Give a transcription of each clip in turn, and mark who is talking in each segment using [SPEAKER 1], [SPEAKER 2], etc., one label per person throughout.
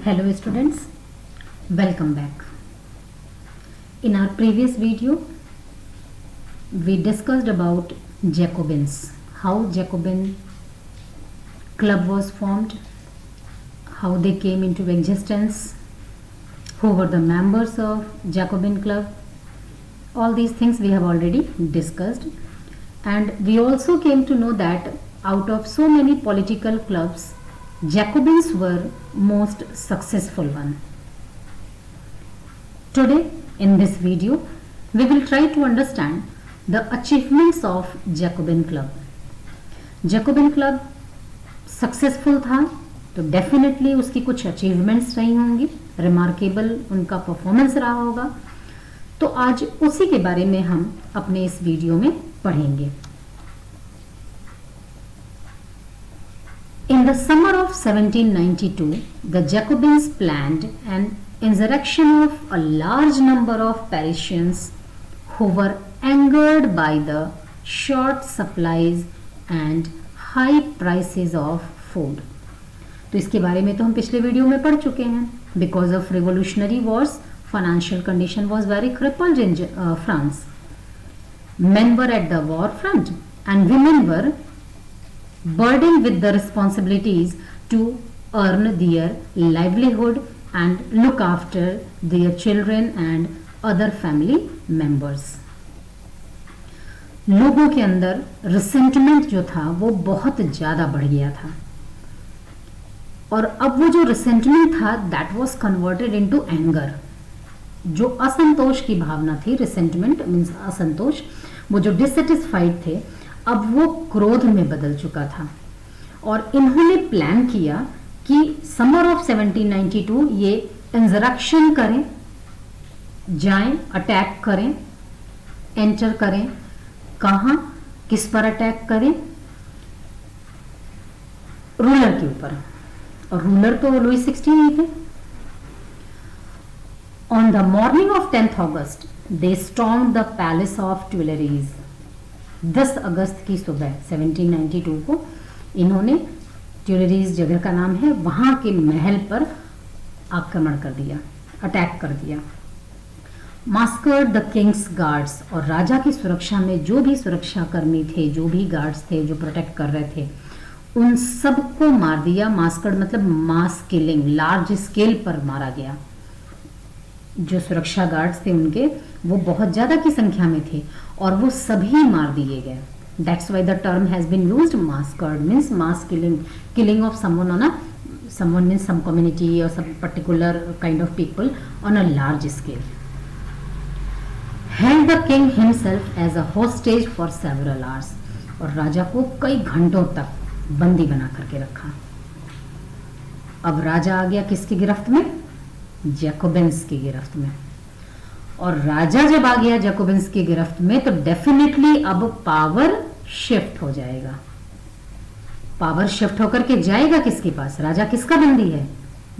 [SPEAKER 1] Hello students, welcome back. In our previous video, we discussed about Jacobins, how Jacobin club was formed, how they came into existence, who were the members of Jacobin club. All these things we have already discussed, and we also came to know that out of so many political clubs, Jacobins were most successful one. Today in this video we will try to understand the achievements of Jacobin club. Jacobin club successful था तो definitely उसकी कुछ achievements रही होंगी, remarkable उनका performance रहा होगा। तो आज उसी के बारे में हम अपने इस वीडियो में पढ़ेंगे। In the summer of 1792, the Jacobins planned an insurrection of a large number of Parisians who were angered by the short supplies and high prices of food. तो इसके बारे में तो हम पिछले वीडियो में पढ़ चुके हैं। Because of revolutionary wars, financial condition was very crippled in France. Men were at the war front and women were burdened with the responsibilities to earn their livelihood and look after their children and other family members. लोगों के अंदर resentment जो था वो बहुत ज़्यादा बढ़ गया था, और अब वो जो रिसेंटमेंट था that was converted into anger. जो असंतोष की भावना थी, रिसेंटमेंट मीन्स असंतोष, वो जो डिससेटिस्फाइड थे, अब वो क्रोध में बदल चुका था। और इन्होंने प्लान किया कि समर ऑफ 1792 ये इंसरेक्शन करें, जाएं, अटैक करें, एंटर करें। कहाँ, किस पर अटैक करें? रूलर के ऊपर, और रूलर तो लुई 16 ही थे। On the morning of 10th August they stormed the palace of Tuileries. 10 अगस्त की सुबह 1792 को इन्होंने, ट्यूलरीज जगह का नाम है, वहां के महल पर आक्रमण कर दिया, अटैक कर दिया। मास्कर्ड द किंग्स गार्ड्स, और राजा की सुरक्षा में जो भी सुरक्षा कर्मी थे, जो भी गार्ड्स थे जो प्रोटेक्ट कर रहे थे, उन सबको मार दिया। मास्कर्ड मतलब मास किलिंग, लार्ज स्केल पर मारा गया। जो सुरक्षा गार्ड्स थे उनके, वो बहुत ज्यादा की संख्या में थे और वो सभी मार दिए गए। That's why the term has been used. Massacre means mass killing, killing of someone on a, someone means some community और some particular kind of people on a large scale. Held the king himself as a hostage for several hours, और राजा को कई घंटों तक बंदी बना करके रखा। अब राजा आ गया किसकी गिरफ्त में? जैकोबिन्स की गिरफ्त में। और राजा जब आ गया जैकोबिन्स की गिरफ्त में तो डेफिनेटली अब पावर शिफ्ट हो जाएगा। पावर शिफ्ट होकर के जाएगा किसके पास? राजा किसका बंदी है?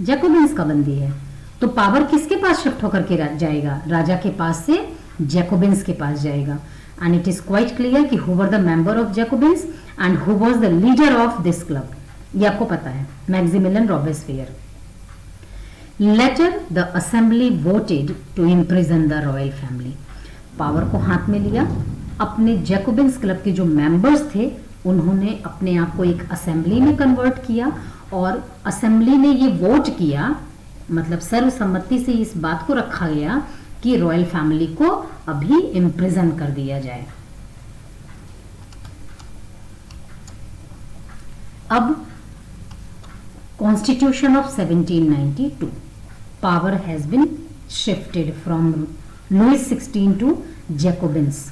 [SPEAKER 1] जैकोबिन्स का बंदी है। तो पावर किसके पास शिफ्ट होकर के जाएगा? राजा के पास से जैकोबिन्स के पास जाएगा। And it is quite clear कि who were the member of Jacobins and who was the leader of this club. ये आपको पता है, Maximilien Robespierre. Later the assembly voted to imprison the royal family. Power को हाथ में लिया। अपने जैकोबिन्स क्लब के जो मेंबर्स थे उन्होंने अपने आप को एक असेंबली में कन्वर्ट किया, और असेंबली ने ये वोट किया, मतलब सर्वसम्मति से इस बात को रखा गया कि रॉयल फैमिली को अभी इम्प्रिजन कर दिया जाए। अब constitution of 1792, power has been shifted from Louis 16 to Jacobins.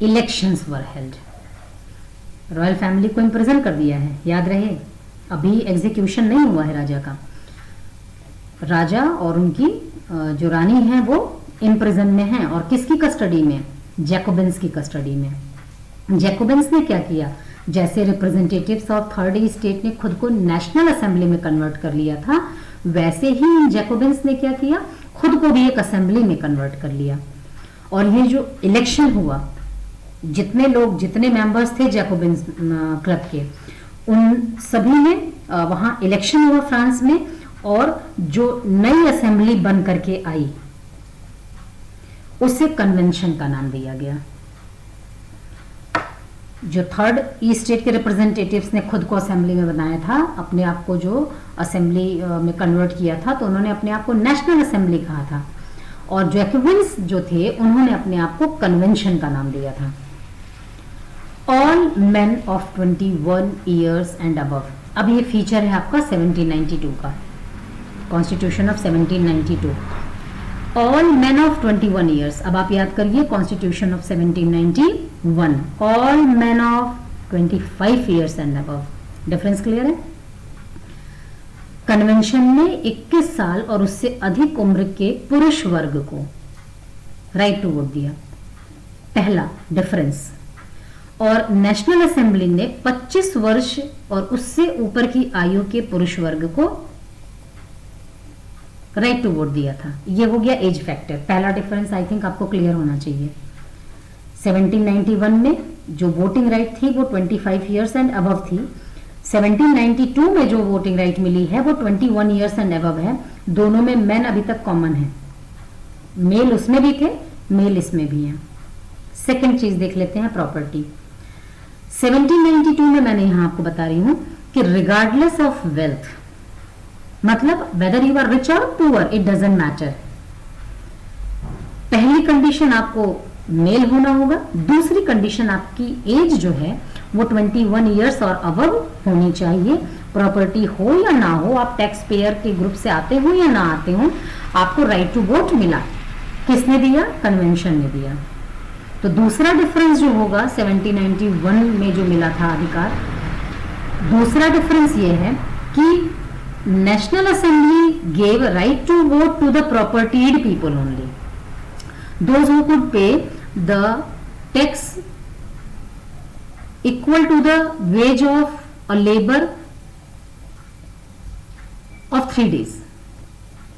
[SPEAKER 1] Elections were held. Royal family को इम्प्रिजन कर दिया है, याद रहे, अभी एग्जीक्यूशन नहीं हुआ है राजा का। राजा और उनकी जो रानी है वो इम्प्रिजन में है, और किसकी कस्टडी में? जैकोबिन्स की कस्टडी में। जैकोबिन्स ने क्या किया? जैसे रिप्रेजेंटेटिव्स ऑफ थर्ड स्टेट ने खुद को नेशनल असेंबली में कन्वर्ट कर लिया था, वैसे ही जैकोबिन्स ने क्या किया? खुद को भी एक असेंबली में कन्वर्ट कर लिया। और ये जो इलेक्शन हुआ, जितने लोग, जितने मेंबर्स थे जैकोबिन्स क्लब के, उन सभी ने वहाँ इलेक्शन हुआ फ्रांस में, और जो नई असेंबली बन करके आई उसे कन्वेंशन का नाम दिया गया। जो थर्ड ई स्टेट के रिप्रेजेंटेटिव्स ने खुद को असेंबली में बनाया था, अपने आप को जो असेंबली में कन्वर्ट किया था, तो उन्होंने अपने आप को नेशनल असेंबली कहा था, और जैकोबिन्स जो थे उन्होंने अपने आप को कन्वेंशन का नाम दिया था। All main of 21 years and above, अब ये फीचर है आपका 1792 का, constitution of 1792। All man of 21 years, अब आप याद करिए constitution of 1791, all man of 25 years and above. Difference clear है? कन्वेंशन में 21 साल और उससे अधिक उम्र के पुरुष वर्ग को राइट टू वोट दिया, पहला डिफरेंस। और नेशनल असेंबली ने 25 वर्ष और उससे ऊपर की आयु के पुरुष वर्ग को राइट टू वोट दिया था। ये हो गया एज फैक्टर, पहला डिफरेंस आई थिंक आपको क्लियर होना चाहिए। 1791 में जो वोटिंग राइट थी वो 25 ईयर्स एंड अबव थी। 1792 में जो वोटिंग राइट मिली है वो 21 ईयर्स एंड अबव है। दोनों में मेन अभी तक कॉमन है, मेल उसमें भी थे, मेल इसमें भी है। सेकेंड चीज देख लेते हैं, प्रॉपर्टी। 1792 में मैंने यहां आपको बता रही हूं कि रिगार्डलेस ऑफ वेल्थ, मतलब वेदर यू आर रिच और पुअर इट डजंट मैटर, पहली कंडीशन आपको मेल होना होगा, दूसरी कंडीशन आपकी एज जो है वो 21 ईयर्स और अबव होनी चाहिए। प्रॉपर्टी हो या ना हो, आप टैक्स पेयर के ग्रुप से आते हो या ना आते हो, आपको राइट टू वोट मिला। किसने दिया? कन्वेंशन ने दिया। तो दूसरा डिफरेंस जो होगा 1791 में जो मिला था अधिकार, दूसरा डिफरेंस ये है कि national assembly gave right to vote to the propertied people only, those who could pay the tax equal to the wage of a labour of 3 days।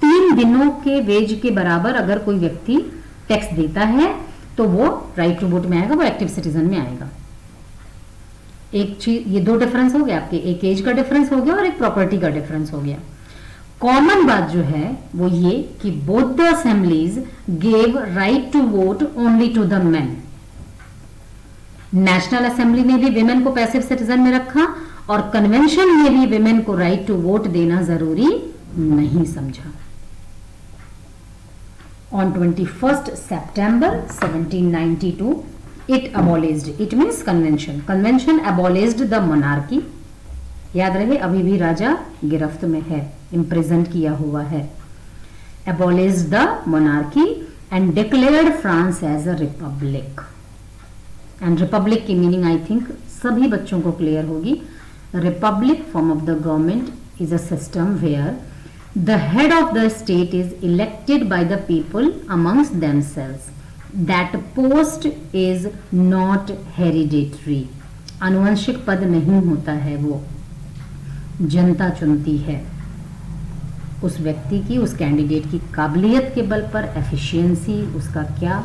[SPEAKER 1] 3 दिनों के वेज के बराबर अगर कोई व्यक्ति टैक्स देता है तो वो राइट टू वोट में आएगा, वो एक्टिव सिटीजन में आएगा। एक चीज, ये 2 डिफरेंस हो गया आपके, एक एज का डिफरेंस हो गया और एक प्रॉपर्टी का डिफरेंस हो गया। कॉमन बात जो है वो ये कि both the assemblies gave right to vote only to the men. National assembly ने भी विमेन को पैसिव सिटीजन में रखा और कन्वेंशन ने भी विमेन को राइट टू वोट देना जरूरी नहीं समझा। On 21st September 1792, it abolished, it means convention. Convention abolished the monarchy. याद रहे अभी भी राजा गिरफ्त में है, imprisoned किया हुआ है। Abolished the monarchy and declared France as a republic. And republic की meaning I think सभी बच्चों को clear होगी। Republic form of the government is a system where the head of the state is elected by the people amongst themselves. That post is not hereditary. आनुवंशिक पद नहीं होता है, वो जनता चुनती है उस व्यक्ति की, उस कैंडिडेट की काबिलियत के बल पर, एफिशिएंसी, उसका क्या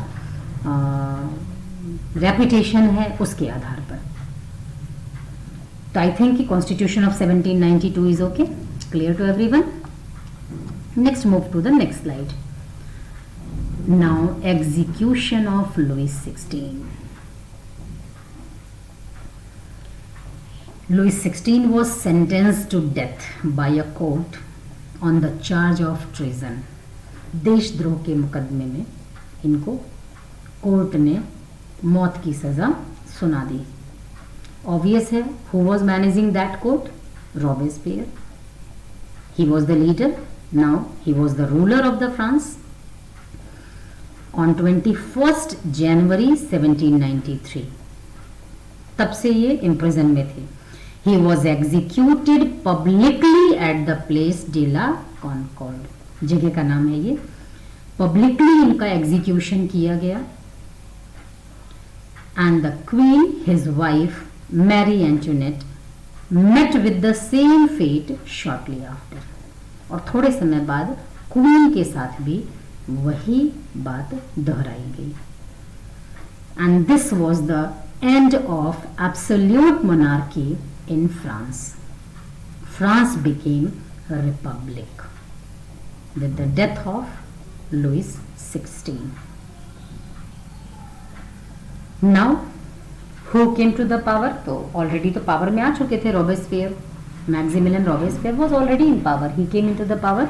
[SPEAKER 1] रेपुटेशन है, उसके आधार पर। तो आई थिंक कि constitution of 1792 is okay, clear to everyone. Next, move to the next slide. Now, execution of Louis XVI. Louis XVI was sentenced to death by a court on the charge of treason. देशद्रोह के मुकदमे में इनको court ने मौत की सजा सुना दी। Obvious है, who was managing that court? Robespierre. He was the leader. Now he was the ruler of the France. On 21st January 1793, तब से ये इम्प्रिजन में थे। He was executed publicly at the place de la Concorde. जगह का नाम है ये। पब्लिकली इनका एग्जीक्यूशन किया गया। And the Queen, his wife, Mary Antoinette, met with the same fate shortly after. और थोड़े समय बाद क्वीन के साथ भी वही बात दोहराई गई। And this was the end of absolute monarchy in France. France became Republic. with the death of Louis XVI. Now who came to the power? तो already तो power में आ चुके थे Robespierre. Maximilian Robespierre was already in power. He came into the power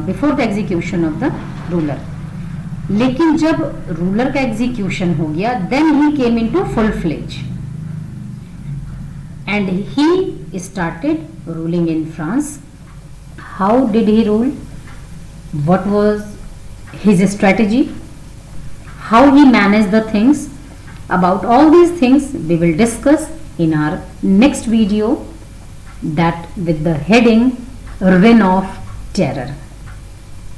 [SPEAKER 1] before the execution of the ruler. लेकिन जब ruler का execution हो गया, then he came into full fledged and he started ruling in France. How did he rule? What was his strategy? How he managed the things? About all these things we will discuss in our next video, that with the heading Reign of Terror.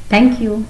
[SPEAKER 1] Thank you.